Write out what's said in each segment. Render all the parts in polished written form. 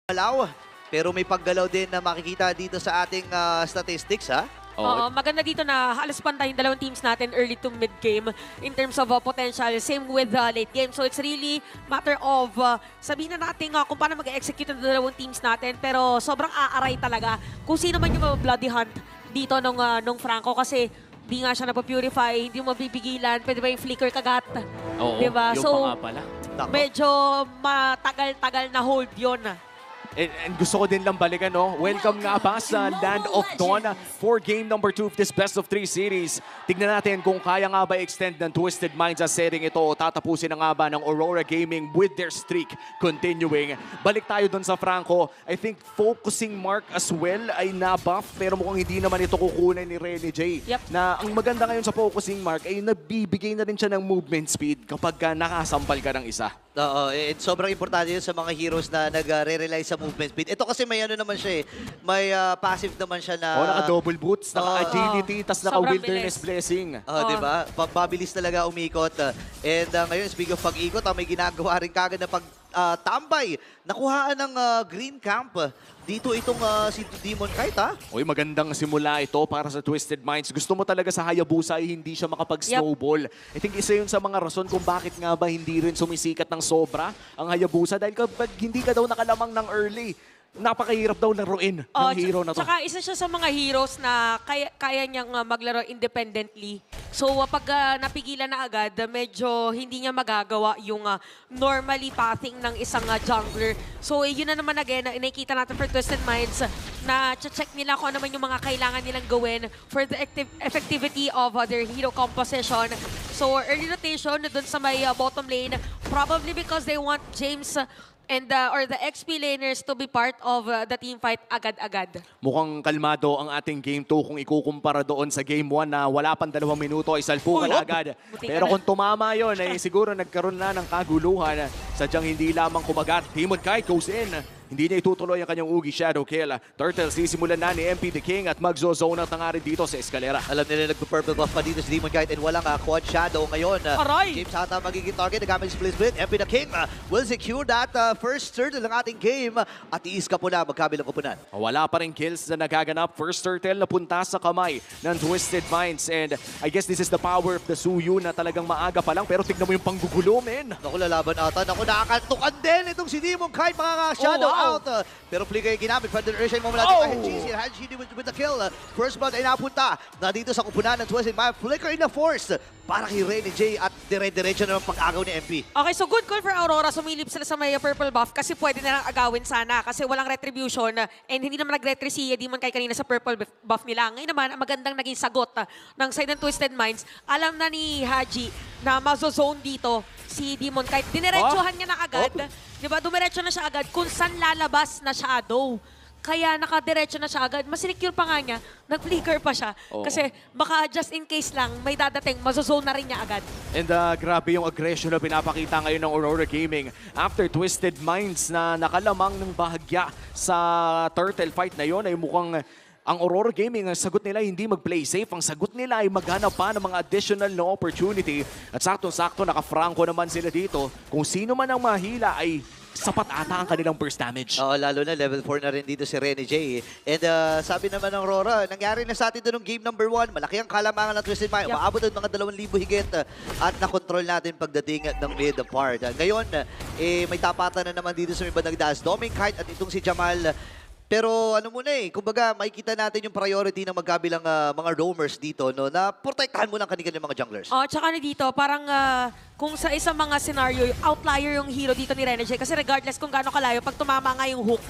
Galaw, pero may paggalaw din na makikita dito sa ating statistics, ha? Oo, maganda dito na halos pantay yung dalawang teams natin early to mid-game in terms of potential. Same with late game. So it's really matter of sabihin na natin kung paano mag-execute ng dalawang teams natin. Pero sobrang aaray talaga kung sino man yung bloody hunt dito nung Franco kasi di nga siya napapurify, hindi mo mapipigilan. Pwede ba yung flicker kagat? Oo, diba? yung So, pa nga pala. medyo matagal-tagal na hold yun. And gusto ko din lang balikan, no? Welcome nga pa sa Land of Dawn for game number 2 of this best of 3 series. Tignan natin kung kaya nga ba extend ng Twisted Minds sa setting ito o tatapusin na nga ba ng Aurora Gaming with their streak continuing. Balik tayo dun sa Franco. I think focusing mark as well ay nabuff pero mukhang hindi naman ito kukunin ni Rene J. Yep. Na ang maganda ngayon sa focusing mark ay nabibigay na rin siya ng movement speed kapag nakasampal ka ng isa. Oo, sobrang importante yun sa mga heroes na nagre-rely sa movement speed. Ito kasi may ano naman siya may passive naman siya na... Naka-double boots, naka-agility, tas naka-wilderness blessing. Diba? Pabilis talaga umikot. And ngayon, speaking of pag-ikot, may ginagawa rin kagad na pag-tambay. Nakuhaan ng Green Camp. Dito itong si Demon Kite, ha? Uy, magandang simula ito para sa Twisted Minds. Gusto mo talaga sa Hayabusa ay hindi siya makapag-snowball. I think isa yun sa mga rason kung bakit nga ba hindi rin sumisikat ng sobra ang Hayabusa dahil kapag hindi ka daw nakalamang ng early, napakahirap daw laruin ng hero na to. Tsaka isa siya sa mga heroes na kaya niyang maglaro independently. So pag napigilan na agad, medyo hindi niya magagawa yung normally pathing ng isang jungler. So yun na naman again, nakikita natin for Twisted Minds na check nila kung ano man yung mga kailangan nilang gawin for the effectivity of their hero composition. So early rotation dun sa may bottom lane, probably because they want James and or the XP laners to be part of the team fight agad-agad. Mukhang kalmado ang ating Game 2 kung ikukumpara doon sa Game 1 na wala pang 2 minuto ay salpukan agad. Pero kung tumama yon ay siguro nagkaroon na ng kaguluhan. Sadyang hindi lamang kumagat. Demon Kite goes in. Hindi niya itutuloy ang kanyang Ugi Shadow Kill. Turtle sisimulan na ni MP The King at magzo-zone out na nga rin dito sa eskalera. Alam nila nagpo-purple buff pa dito si Demon Kite and walang Quad Shadow ngayon. Aray! James ata magiging target. Nagamit split. MP The King will secure that first turtle ng ating game. At iiska po na magkabilang kupunan. Wala pa rin kills na nagaganap. First turtle na punta sa kamay ng Twisted Minds. And I guess this is the power of the Suyu na talagang maaga pa lang. Pero tignan mo yung panggugulo, men. Naku, lalaban ata. Naku, nakakantukan din itong si Demon Kite. Mga shadow out. Pero flicker yung ginamit. Further Urshan mo mula kay Hanshi. Hanshi with the kill. First blood ay napunta na dito sa kupunan ng Twisted Minds. Flicker in the force para kay Rene J at dire-diretso na ng pag-agaw ni MP. Okay, so good call for Aurora. Sumilip sila sa may purple buff kasi pwede na lang agawin sana kasi walang retribution and hindi naman nag-retry si Demon Kite kanina sa purple buff nila. Ngayon naman, ang magandang naging sagot ng side ng Twisted Minds. Alam na ni Haji na mazo-zone dito si Demon Kite. Dinerechohan niya na agad. Diba? Dumiretso na siya agad kung saan lalabas na shadow. Kaya nakadiretso na siya agad. Mas secure pa nga niya. Nag-flicker pa siya. Kasi baka just in case lang, may dadating, mazozone na rin niya agad. And grabe yung aggression na pinapakita ngayon ng Aurora Gaming after Twisted Minds na nakalamang ng bahagya sa turtle fight na yon ay mukhang ang Aurora Gaming, ang sagot nila hindi mag-play safe. Ang sagot nila ay maghanap pa ng mga additional na opportunity. At saktong-sakto, naka-Franco naman sila dito. Kung sino man ang mahila ay sapat ata ang kanilang burst damage. Oo, lalo na level 4 na rin dito si Rene J. And sabi naman ng Aurora, nangyari na sa atin doon ng game number 1. Malaki ang kalamangan ng Twisted Minds. Maabot ng mga 2,000 higit at nakontrol natin pagdating ng mid part. Ngayon, may tapatan na naman dito sa may bandang daas. Demon Kite at itong si Jamal. Pero ano muna kumbaga makikita natin yung priority ng magkabilang mga roamers dito, no, na protektahan mo lang kanilang mga junglers. Tsaka na dito, parang kung sa isang mga scenario, outlier yung hero dito ni Rene J. Kasi regardless kung gaano kalayo, pag tumama nga yung hook,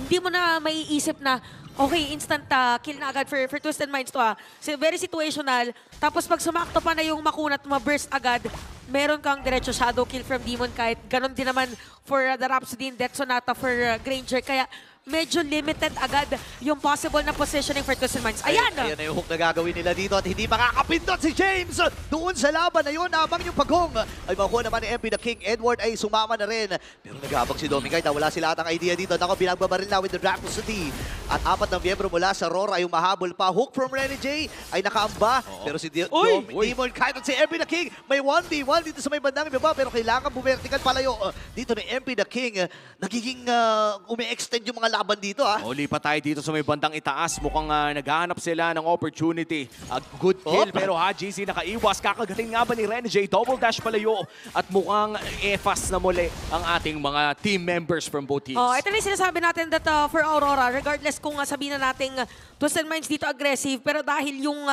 hindi mo na maiisip na, okay, instant kill na agad for Twisted Minds to So, very situational. Tapos pag sumakto pa na yung makunat, ma-burst agad, meron kang diretso shadow kill from Demon Kite. Ganon din naman for the Rhapsody and Death Sonata for Granger. Kaya medyo limited agad yung possible na positioning for Twisted Minds. Ayan! Ayan na yung hook na gagawin nila dito at hindi makakapindot si James doon sa laban na yun. Habang yung pagong ay makuha naman ni MP the King. Edward ay sumama na rin. Pero naghabang si Domingay na wala sila atang idea dito. Nako, binagbabaril na with the Dragon City. At 4 na miyembro mula sa Rora ay umahabol pa. Hook from Renny J ay nakaamba. Pero si Demon kahit at si MP the King may 1v1 dito sa may bandang ibaba. Pero kailangan bumertical palayo dito ni MP the King. Nagiging umi-extend yung mga laban dito. Lipat tayo dito sa may bandang itaas. Mukhang naghahanap sila ng opportunity. A good kill pero HGC nakaiwas. Kakagating nga ba ni Renny J? Double dash palayo. At mukhang e-fast na muli ang ating mga team members from both teams. Ito na yung sinasabi natin that for Aurora, regardless kung sabihin na natin Twisted Minds dito aggressive, pero dahil yung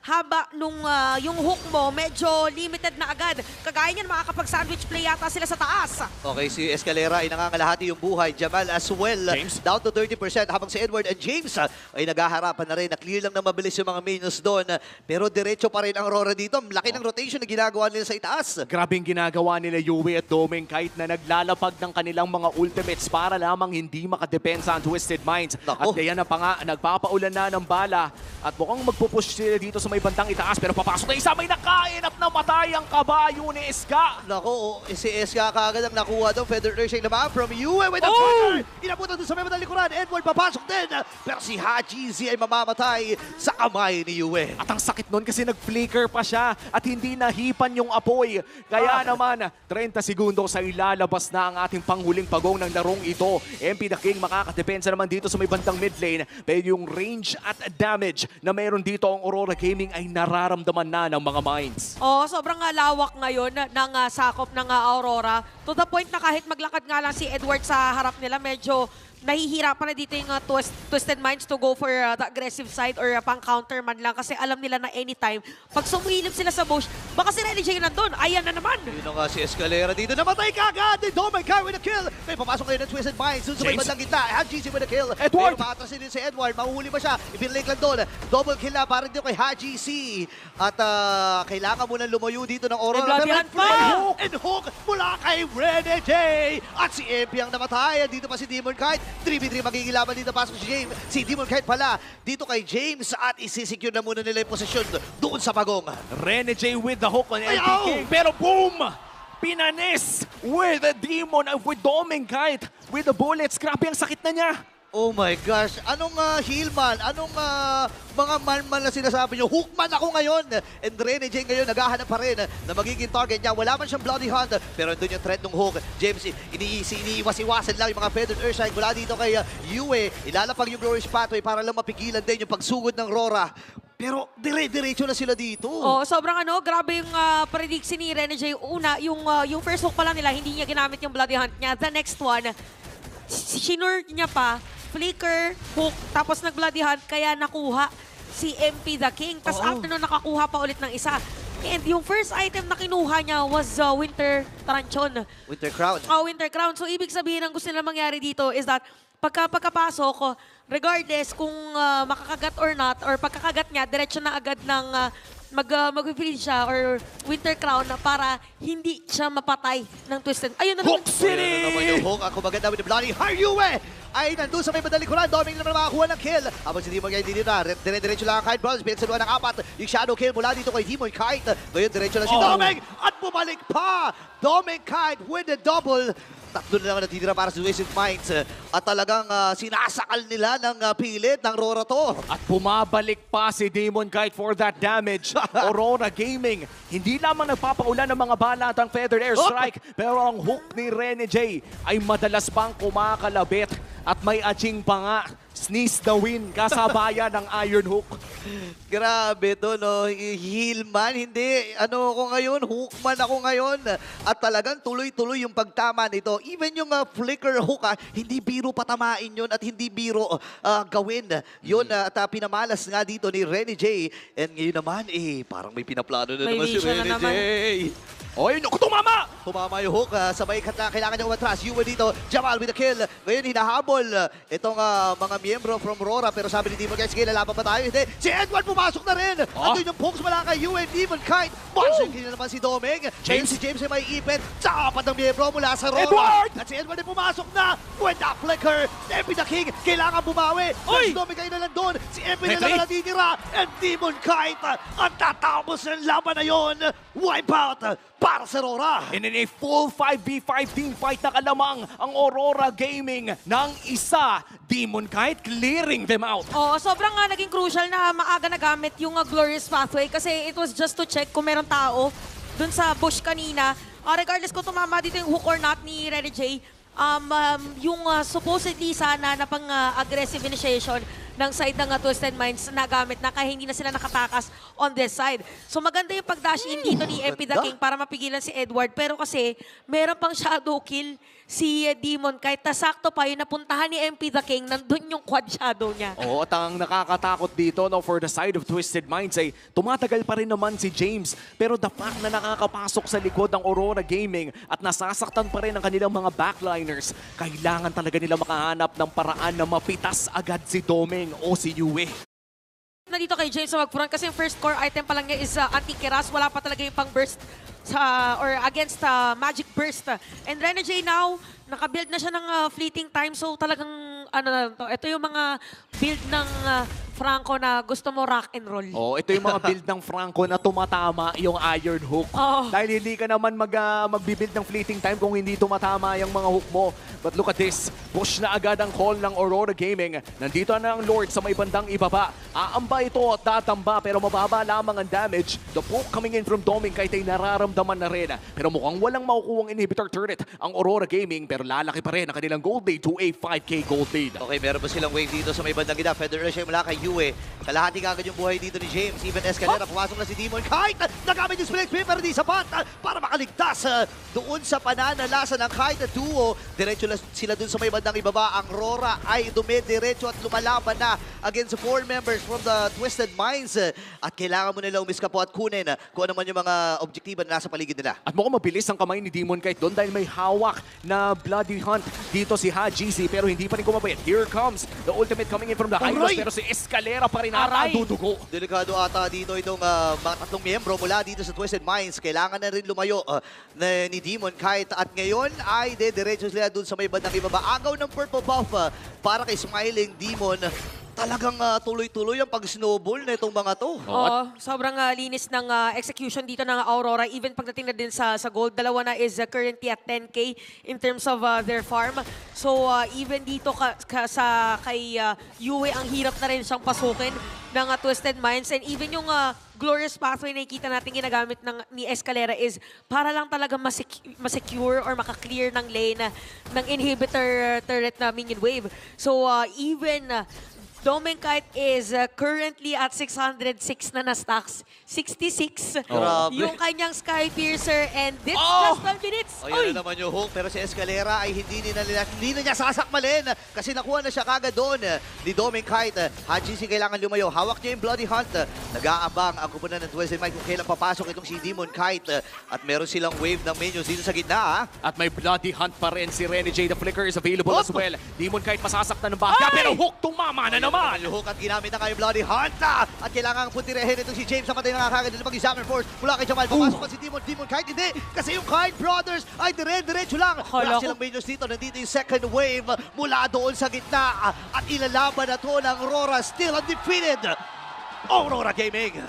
haba nung yung hook mo, medyo limited na agad. Kagaya niyan, makakapag-sandwich play yata sila sa taas. Okay, si Escalera ay nangangalahati yung buhay. Jamal as well, James. down to 30%. Habang si Edward and James ay naghaharapan na rin. Na-clear lang na mabilis yung mga minions doon. Pero diretso pa rin ang Aurora dito. Laki ng rotation na ginagawa nila sa itaas. Grabing ginagawa nila Yui at Doming kahit na naglalapag ng kanilang mga ultimates para lamang hindi makadepensa ang Twisted Minds. Nako. At kaya na pa nga, nagpapaulan na ng bala at mukhang magpupush sila dito sa may bandang itaas pero papasok na isa, may nakain at namatay ang kabayo ni Iska. Nako, si Eska kaagad ang nakuha doon. Feather Nursing naman from Yue with the corner. Inabutan doon sa may bandang likuran. Edward papasok din. Pero si Haji Z ay mamamatay sa kamay ni Yue. At ang sakit nun kasi nag-flicker pa siya at hindi nahipan yung apoy. Kaya naman, 30 segundos ay ilalabas na ang ating panghuling pagong ng larong ito. MP the King makakadepensa naman dito sa may bandang mid lane. Pero yung range at damage na meron dito ang Aurora Gaming ay nararamdaman na ng mga minds. Sobrang lawak ngayon ng sakop ng Aurora. To the point na kahit maglakad nga lang si Edward sa harap nila, medyo nahihirapan na dito yung Twisted Minds to go for the aggressive side or pang-counter man lang kasi alam nila na anytime, pag sumilip sila sa bush, baka si Renny J nandun. Ayan na naman. Yun na nga si Escalera dito. Namatay ka agad! Dominic with a kill! May papasok ngayon ng Twisted Minds. Doon sa may James. bandang gitna. HGC with a kill. Edward! Pero maatrasin din si Edward. Mahuhuli ba siya? Ibinlake lang doon. Double kill na para dito kay HGC. At kailangan mo nang lumayo dito ng Aurora. May bloody Pero hand pa! and hook mula kay Renny J. At si MP ang namatay. Dito pa si Demon Kite. 3v3 magiging laban dito. Pasok si James. Si Demon Kite pala. Dito kay James. At isisecure na muna nila yung posisyon doon sa pagong. Renny J with the hook on MP Ayaw! King. Pero boom! Pinanis with the demon with Doming Kite with the bullets. Grabe ang sakit na niya. Oh my gosh, anong heel man? Anong mga man na sinasabi nyo? Hookman ako ngayon! And Renny J ngayon naghahanap pa rin na magiging target niya. Wala man siyang bloody hand, pero doon yung threat ng hook. James, iniiwas-iwasan lang yung mga Feathered Earthshine mula dito kay Yue. Ilalapag yung Glorious Pathway para lang mapigilan din yung pagsugod ng Rora. Pero dire-diretso na sila dito. Sobrang grabe yung prediction ni Renny J. Una, yung first hook pa lang nila, hindi niya ginamit yung bloody hunt niya. The next one, sinurge niya pa, flicker, hook, tapos nag-bloody hunt, kaya nakuha si MP the King. Tapos after nun, nakakuha pa ulit ng isa. And yung first item na kinuha niya was Winter Tranchon. Winter Crown. Winter Crown. So, ibig sabihin, ang gusto nila mangyari dito is that pagkapasok, regardless kung makakagat or not, or pagkakagat niya, diretso na agad ng mag-freeze siya or Winter Crown para hindi siya mapatay ng Twisted. Ayun na naman. Hook City! Ayun na naman yung hook. Ako maganda with the bloody Yue! Ay nandun sa may madalikuran. Doming naman makakuha ng kill. Habang si Demon Kite dito na. Dire-diretso lang ang Kite Brawls. Pinagsaluan ng 4. Yung shadow kill mula dito kay Demon Kite. Ngayon diretso lang si Doming. At bumalik pa. Doming Kite with the double. Tatlo na lang natitira para sa Twisted Minds. At talagang sinasakal nila ng pilit ng Rora to. At bumabalik pa si Demon Kite for that damage. Aurora Gaming, hindi lamang nagpapaulan ng mga bala at ang Feathered Airstrike, pero ang hook ni Renny J ay madalas pang kumakalabit. At may aching pa nga, sneeze the win, kasabayan ng Iron Hook. Grabe to, no? Heel man, hindi. Ano ako ngayon? Hookman ako ngayon. At talagang tuloy-tuloy yung pagtama nito. Even yung flicker hook, hindi biro patamain yun at hindi biro gawin. Yun, at pinamalas nga dito ni Renny J. And ngayon naman, parang may pinaplano na May naman si vision na Renny J. naman. Oy, naku, tumama! Tumama yung hook, sabay kailangan niya umatras. Yue dito, Jamal with the kill. Ngayon hinahabol itong mga miyembro from Rora. Pero sabi ni Demon Kite, sige, lalaban pa tayo. Hindi, si Edward pumasok na rin. Andun yung pokes mula kay Yue, Demon Kite. Monster kill na naman si Doming. Ngayon si James ay may ipit sa apat ng miyembro mula sa Rora. Edward! At si Edward ay pumasok na. When the flicker, Epi the King, kailangan bumawi. Si Doming kayo na lang doon. Si Epi na lang natitira. And Demon Kite, ang tatapos ng laban na yun. Wipeout para sa Rora. And in a full 5v5 team fight na kalamang ang Aurora Gaming ng isa. Demon Kite clearing them out. Oo, sobrang naging crucial na maaga nagamit yung Glorious Pathway kasi it was just to check kung meron tao dun sa bush kanina. Regardless kung tumama dito yung hook or not ni Rene J, yung supposedly sana na pang-aggressive initiation ng side ng Twisted Minds nagamit na kaya hindi na sila nakatakas on this side. So maganda yung pag-dash in dito ni Epi the King para mapigilan si Edward. Pero kasi meron pang shadow kill si Demon Kite. Tasakto pa yung napuntahan ni MP the King, nandun yung quad shadow niya. Oo, at ang nakakatakot dito no, for the side of Twisted Minds ay tumatagal pa rin naman si James. Pero the fact na nakakapasok sa likod ng Aurora Gaming at nasasaktan pa rin ang kanilang mga backliners, kailangan talaga nila makahanap ng paraan na mapitas agad si Doming o si Yue. Nandito kay James sa magfront kasi yung first core item pa lang niya is anti-keras. Wala pa talaga yung pang-burst sa, or against Magic Burst. And Rene J now, nakabuild na siya ng fleeting time. So talagang, ano na to, ito yung mga build ng Franco na gusto mo rock and roll. Oh, ito yung mga build ng Franco na tumatama yung Iron Hook. Oh. Dahil hindi ka naman magbibuild ng fleeting time kung hindi tumatama yung mga hook mo. But look at this. Push na agad ang call ng Aurora Gaming. Nandito na ang Lord sa may bandang ibaba. Aamba ito at tatamba pero mababa lamang ang damage. The poke coming in from Doming kahit ay nararamdaman na rin. Pero mukhang walang makukuhang inhibitor turret ang Aurora Gaming pero lalaki pa rin ang kanilang gold lead to a 5k gold lead. Okay, meron pa silang wave dito sa may bandang gina. Federation mula kay Yue. Kalahati agad yung buhay dito ni James. Even Escalera, pumasok na si Demon Kite. Nagamit yung split spin pero di sapat para makaligtas doon sa pananalasa ng Kite duo. Diretso sila doon sa may bandang ibaba. Ang Rora ay dumidiretso at lumalaban na against 4 members from the Twisted Minds. At kailangan mo nila umiskapo at kunin kung ano man yung mga objektiba na nasa paligid nila. At mukhang mabilis ang kamay ni Demon Kite doon dahil may hawak na Bloody Hunt dito si HaGC pero hindi pa rin kumapit. Here comes the ultimate coming in from the Hylos pero si Escalera pa rin ata dudugo. Delikado ata dito itong mga tatlong miyembro mula dito sa Twisted Minds. Kailangan na rin lumayo ni Demon Kite at ngayon ay dediretso sila dun sa may bandang ibaba. Agaw ng purple buff para kay Smiling Demon. Talagang tuloy-tuloy ang pag-snowball na itong mga to. Oo, sobrang linis ng execution dito ng Aurora. Even pagdating na din sa gold, dalawa na is currently at 10k in terms of their farm. So even dito kay Yue, ang hirap na rin siyang pasukin ng Twisted Minds. And even yung Glorious Pathway na nakikita natin ginagamit ni Escalera is para lang talaga masecure or makaklear ng lane ng inhibitor turret na minion wave. So even Doming Kite is currently at 606 na stacks. 66 yung kanyang Sky Piercer and this just 12 minutes. Ayun na naman yung hook pero si Escalera ay hindi na niya sasakmalin kasi nakuha na siya kagad doon ni Doming Kite. HaGC kailangan lumayo. Hawak niya yung Bloody Hunt. Nag-aabang ang kupunan ng Twisted Minds kung kailan papasok itong si Demon Kite at meron silang wave ng minions dito sa gitna. At may Bloody Hunt pa rin si Rene J. The flicker is available as well. Demon Kite masasaktan ng bahagya pero hook tumama na naman. Hook at ginamit na kayo Bloody Hunt at kailangan puntirehin itong si James sa patay na kakagad ng mag-examiner force mula kay Jamal. Papasok pa si Demon Kite. Hindi kasi yung Kite Brothers ay dire-diretso lang. Wala silang minions dito. Nandito yung second wave mula doon sa gitna at ilalaban na to ng Aurora still undefeated. Aurora Gaming.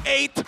8